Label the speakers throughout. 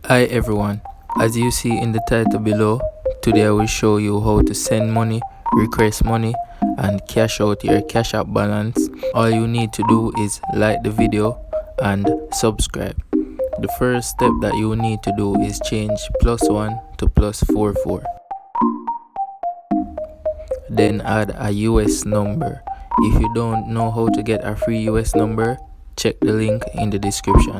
Speaker 1: Hi everyone, as you see in the title below, today I will show you how to send money, request money and cash out your Cash App balance. All you need to do is like the video and subscribe. The first step that you need to do is change +1 to +44. Then add a US number. If you don't know how to get a free US number, check the link in the description.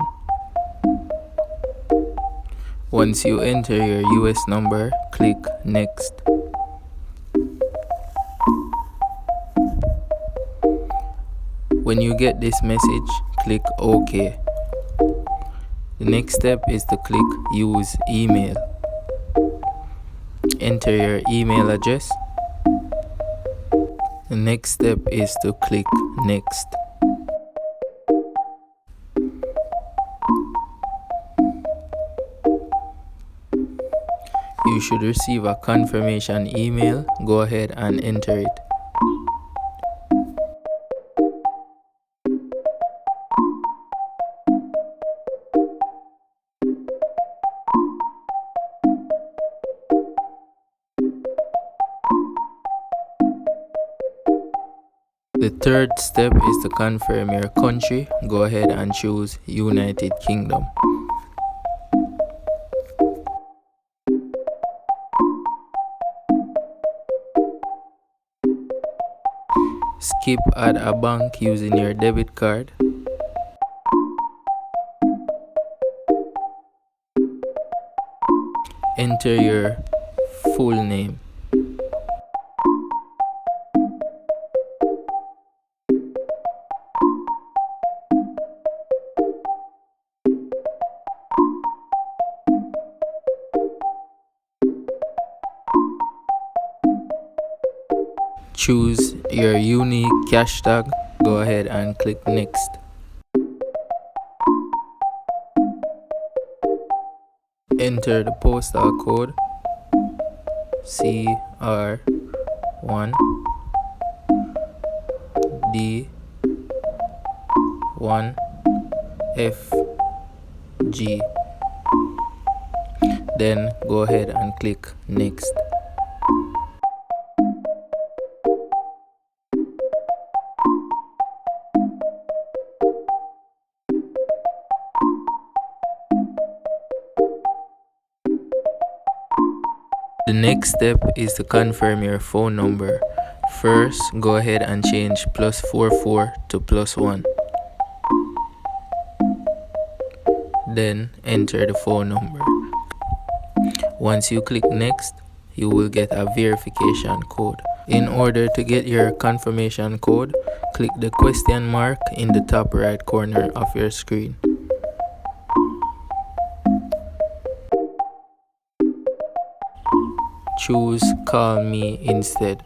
Speaker 1: Once you enter your US number, click Next. When you get this message, click OK. The next step is to click Use Email. Enter your email address. The next step is to click Next. You should receive a confirmation email. Go ahead and enter it. The third step is to confirm your country. Go ahead and choose United Kingdom. Skip Add a bank using your debit card. Enter your full name. Choose your unique cash tag. Go ahead and click Next. Enter the postal code CR1D1FG. Then go ahead and click Next. The next step is to confirm your phone number. First, go ahead and change +44 to +1. Then enter the phone number. Once you click Next, you will get a verification code. In order to get your confirmation code, click the question mark in the top right corner of your screen. Choose Call Me instead.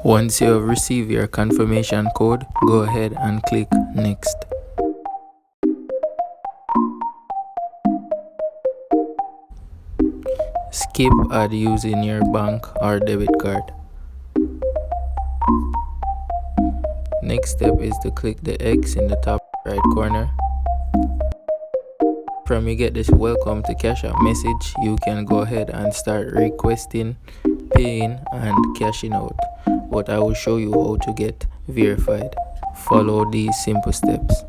Speaker 1: Once you have received your confirmation code, go ahead and click Next. Skip Add using your bank or debit card. Next step is to click the X in the top right corner. From you get this welcome to Cash App message, you can go ahead and start requesting, paying and cashing out. But I will show you how to get verified. Follow these simple steps.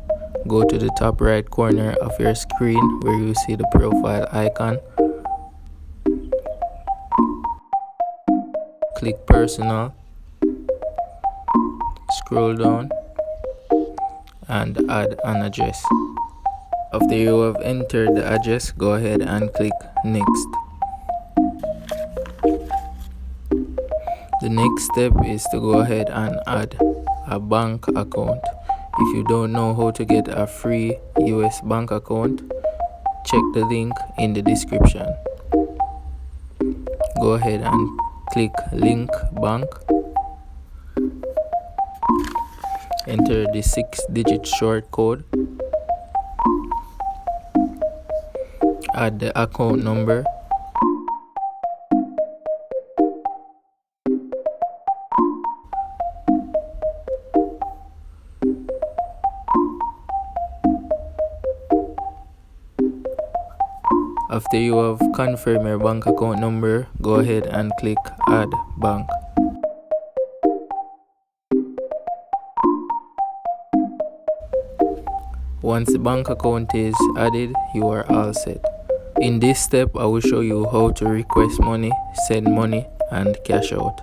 Speaker 1: Go to the top right corner of your screen where you see the profile icon. Click Personal. Scroll down and add an address. After you have entered the address, go ahead and click Next. The next step is to go ahead and add a bank account. If you don't know how to get a free US bank account, check the link in the description. Go ahead and click Link Bank. Enter the 6-digit short code. Add the account number. After you have confirmed your bank account number, go ahead and click add bank. Once the bank account is added, you are all set. In this step, I will show you how to request money, send money, and cash out.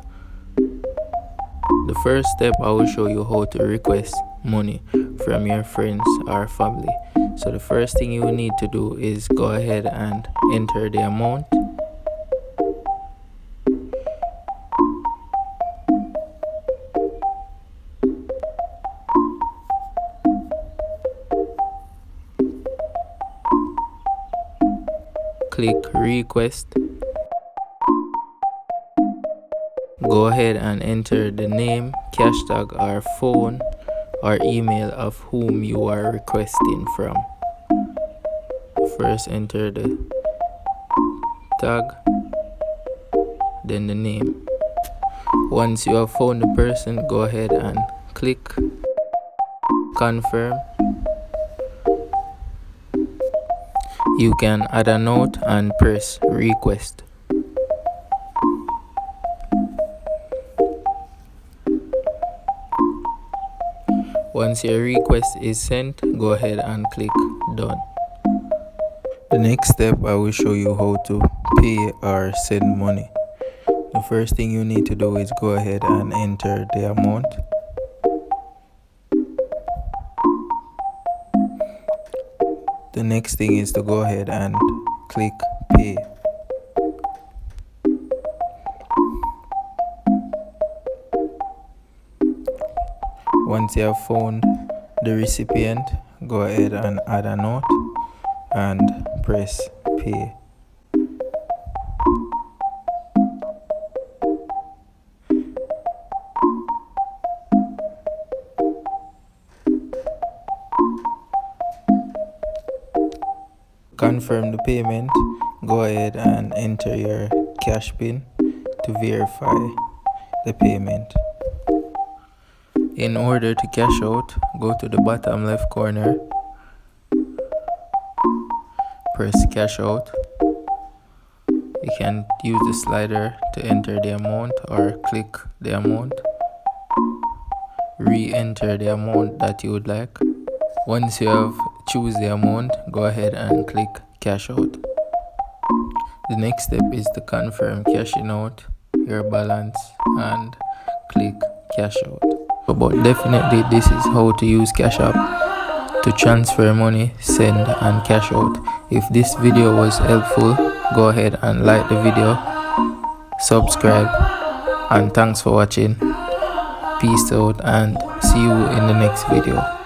Speaker 1: The first step, I will show you how to request money from your friends or family. So the first thing you need to do is go ahead and enter the amount. Click request. Go ahead and enter the name, cash tag or phone or email of whom you are requesting from. First enter the tag, then the name. Once you have found the person, go ahead and click confirm. You can add a note and press request. Once your request is sent, go ahead and click done. The next step, I will show you how to pay or send money. The first thing you need to do is go ahead and enter the amount. The next thing is to go ahead and click pay. Once you have found the recipient, go ahead and add a note and press pay. Confirm the payment, go ahead and enter your cash pin to verify the payment. In order to cash out, go to the bottom left corner, press cash out. You can use the slider to enter the amount or click the amount. Re-enter the amount that you would like. Once you have choose the amount, go ahead and click cash out. The next step is to confirm cashing out your balance and click cash out. But definitely this is how to use CashApp to transfer money, send and cash out. If this video was helpful, go ahead and like the video, subscribe, and thanks for watching. Peace out and see you in the next video.